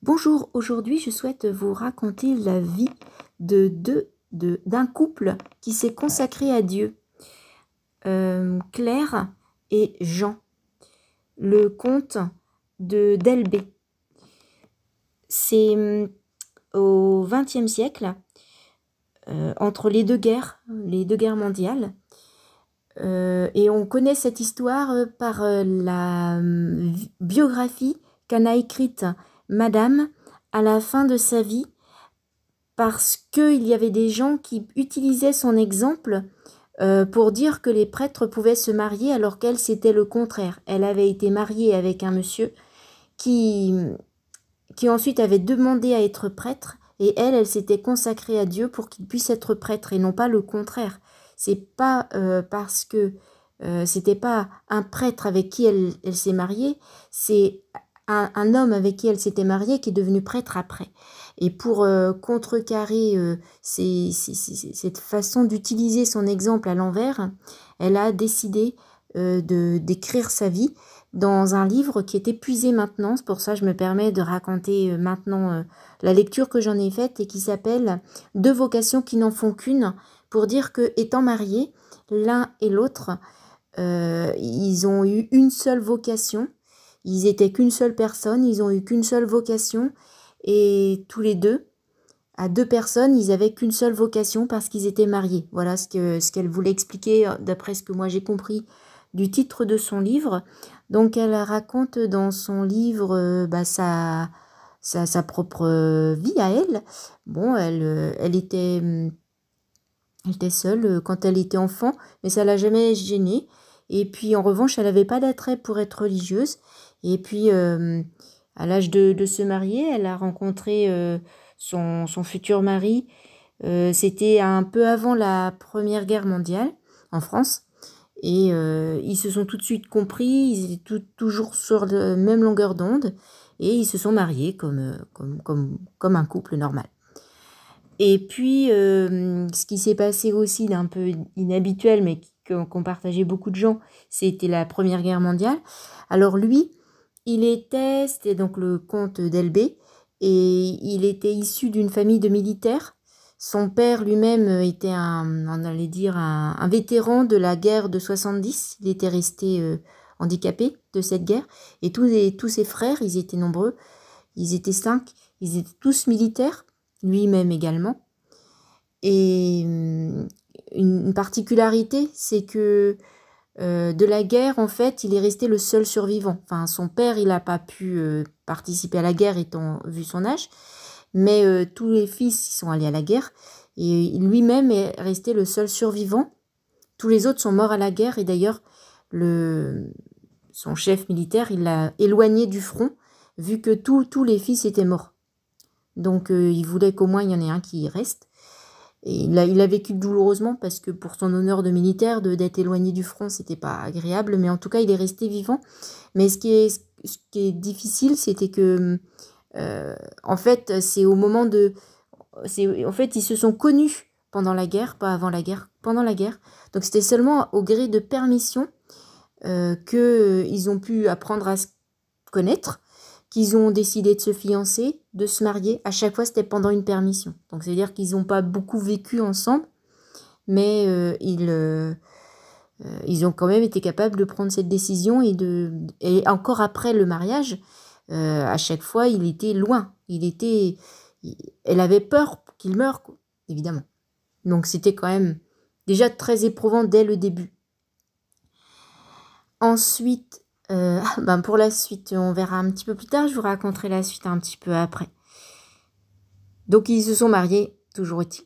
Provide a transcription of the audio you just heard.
Bonjour, aujourd'hui je souhaite vous raconter la vie d'un couple qui s'est consacré à Dieu, Claire et Jean, le comte d'Elbée. C'est au XXe siècle, entre les deux guerres mondiales, et on connaît cette histoire par la biographie qu'en a écrite Madame à la fin de sa vie, parce qu'il y avait des gens qui utilisaient son exemple pour dire que les prêtres pouvaient se marier, alors qu'elle, c'était le contraire. Elle avait été mariée avec un monsieur qui ensuite avait demandé à être prêtre, et elle s'était consacrée à Dieu pour qu'il puisse être prêtre, et non pas le contraire. C'est pas parce que c'était pas un prêtre avec qui elle s'est mariée, c'est un homme avec qui elle s'était mariée qui est devenu prêtre après. Et pour contrecarrer cette façon d'utiliser son exemple à l'envers, elle a décidé d'écrire sa vie dans un livre qui est épuisé maintenant. C'est pour ça que je me permets de raconter maintenant la lecture que j'en ai faite, et qui s'appelle « Deux vocations qui n'en font qu'une », pour dire que, étant mariés, l'un et l'autre, ils ont eu une seule vocation. Ils étaient qu'une seule personne, ils ont eu qu'une seule vocation, et tous les deux, à deux personnes, ils avaient qu'une seule vocation parce qu'ils étaient mariés. Voilà ce qu'elle voulait expliquer, d'après ce que moi j'ai compris du titre de son livre. Donc elle raconte dans son livre sa propre vie à elle. Bon, elle était seule quand elle était enfant, mais ça l'a jamais gênée. Et puis en revanche, elle n'avait pas d'attrait pour être religieuse. Et puis à l'âge de se marier, elle a rencontré son futur mari. C'était un peu avant la Première Guerre mondiale en France. Et ils se sont tout de suite compris, ils étaient toujours sur la même longueur d'onde, et ils se sont mariés comme un couple normal. Et puis, ce qui s'est passé aussi d'un peu inhabituel, mais qu'ont partagé beaucoup de gens, c'était la Première Guerre mondiale. Alors lui, c'était donc le comte d'Elbée, et il était issu d'une famille de militaires. Son père lui-même était un vétéran de la guerre de 70. Il était resté handicapé de cette guerre. Et tous ses frères, ils étaient nombreux, ils étaient 5, ils étaient tous militaires, lui-même également. Et une particularité, c'est que de la guerre, en fait, il est resté le seul survivant. Enfin, son père, il n'a pas pu participer à la guerre, vu son âge, mais tous les fils sont allés à la guerre, et lui-même est resté le seul survivant. Tous les autres sont morts à la guerre, et d'ailleurs, son chef militaire, il l'a éloigné du front, vu que tous les fils étaient morts. Donc, il voulait qu'au moins il y en ait un qui y reste. Et il a vécu douloureusement, parce que pour son honneur de militaire, d'être éloigné du front, c'était pas agréable, mais en tout cas, il est resté vivant. Mais ce qui est difficile, c'était que, en fait, c'est au moment en fait, ils se sont connus pendant la guerre, pas avant la guerre, pendant la guerre. Donc, c'était seulement au gré de permission qu'ils ont pu apprendre à se connaître, qu'ils ont décidé de se fiancer, de se marier. À chaque fois, c'était pendant une permission. Donc, c'est-à-dire qu'ils n'ont pas beaucoup vécu ensemble, mais ils ont quand même été capables de prendre cette décision, et encore après le mariage, à chaque fois, il était loin. Elle avait peur qu'il meure, quoi, évidemment. Donc, c'était quand même déjà très éprouvant dès le début. Ensuite, pour la suite, on verra un petit peu plus tard. Je vous raconterai la suite un petit peu après. Donc, ils se sont mariés, toujours est-il.